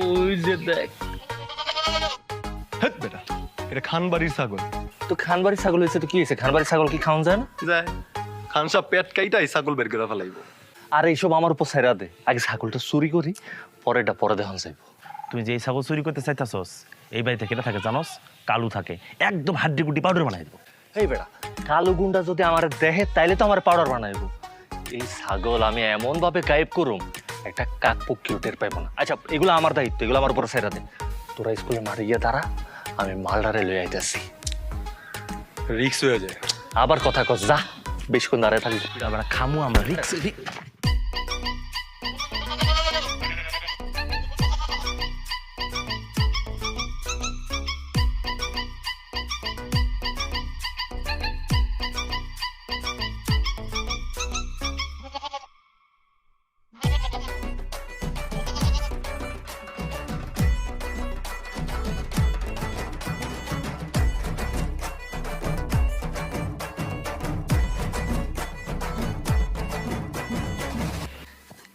ওই যে দেখ। হেট বেটা, এটা খানবাড়ির ছাগল। তো খানবাড়ির ছাগল হয়েছে তো কি হয়েছে? খানবাড়ির ছাগল কি খাওয়া যায় না? যায়, খান সাহেব পেট কাইটাই ছাগল বের করে ফেলাইব। আর এইসব আমার উপর ছাইরা দে, আগে ছাগলটা চুরি করি, পরেরটা পরে দেখান যাইব। তুই যে ছাগল চুরি করতে চাইতাছস, এই বাড়িতে কেটে থাকে জানোস? কালু থাকে, একদম হাড্ডি গুড্ডি পাউডার বানাই দেবো। এই বেটা, কালো গুন্ডা যদি আমার দেহে তাইলে তো আমার পাউডার বানাইব। এই ছাগল আমি এমন ভাবে গায়েব করুম, একটা কাক পক্ষীও টের পাইব না। আচ্ছা, এগুলো আমার দায়িত্ব, এগুলো আমার উপর ছাইরা দে। তোরা স্কুলে মাঠে গিয়ে দাঁড়া, আমি মালডারে লই আইতেছি। রিক্স হয়ে যায়। আবার কথা কস, যা বেশিক্ষণ দাঁড়ায় থাকি। আবার খামু আমরা রিক্স।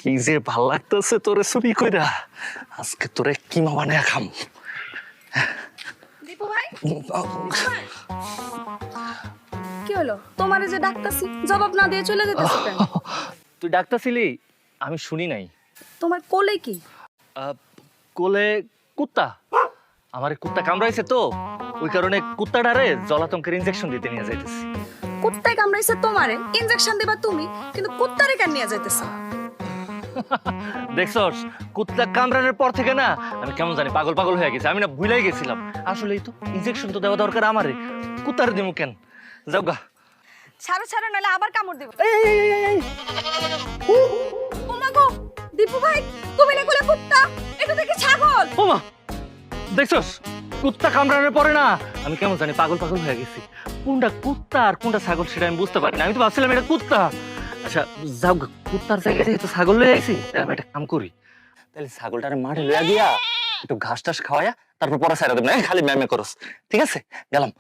কি যে ভাল লাগতেছে তোরে ছবি কইরা, আজকে তোরে কিমা বানায় খাম। দীপু ভাই, কি হলো? তোমারে যে ডাকতাছি জবাব না দিয়ে চলে যেতেছো কেন? তুই ডাকতেছিলি, আমি শুনি নাই। তোমার কোলে কি? কোলে কুত্তা, আমার কুত্তা কামড়াইছে তো, ওই কারণে কুত্তাটারে জলাতঙ্কের ইনজেকশন দিতে নিয়ে যাইতেছি। কুত্তায় কামড়াইছে তোমারে, ইনজেকশন দিবা তুমি, কিন্তু কুত্তারে কেন নিয়ে যাইতেছো? দেখছস, কুত্তা কামড়ানোর পর থেকে না আমি কেমন জানি পাগল পাগল হয়ে গেছি। আমি না ভুলাই গেছিলাম, আসলেই তো ইনজেকশন তো দেওয়া দরকার আমারে, কুত্তারে দিমু কেন? যাও গা। ছাড়ো ছাড়ো, নাহলে আবার কামড় দিব। ও মা গো, দীপু ভাই, তুমি না কোলে কুত্তা, এটা দেখি ছাগল। ওমা, দেখছস, কুত্তা কামড়ানোর পরে না আমি কেমন জানি পাগল পাগল হয়ে গেছি। কোনটা কুত্তা আর কোনটা ছাগল সেটা আমি বুঝতে পারি না। আমি তো ভাবছিলাম এটা কুত্তা। আচ্ছা যাও গা, কুত্তার জায়গায় যেহেতু ছাগল লয়ে আইছি, তাহলে আমি একটা কাম করি, তাহলে ছাগলটার মাঠে লইয়া গিয়া একটু ঘাস টাস খাওয়াইয়া তারপর পরে ছাইরা দেব না, খালি ম্যামে করস। ঠিক আছে, গেলাম।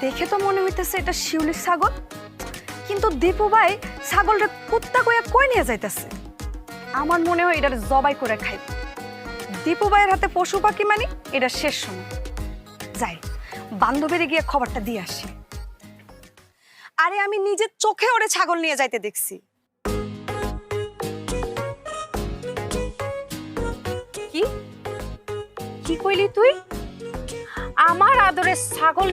দেখে তো মনে হইতেছে এটা শিউলির ছাগল, কিন্তু দীপু ভাই ছাগলটা কুত্তা কইয়া কই নিয়ে যাইতেছে? আমার মনে হয় এটা জবাই করে খাইবে। দীপু ভাইয়ের হাতে পশু পাখি মানে এটা শেষ সময়। যাই, বান্ধবীরে গিয়ে খবরটা দিয়ে আসি। আরে আমি নিজের চোখে ওরে ছাগল নিয়ে যাইতে দেখছি। কি কি কইলি তুই? আমার আদরের ছাগল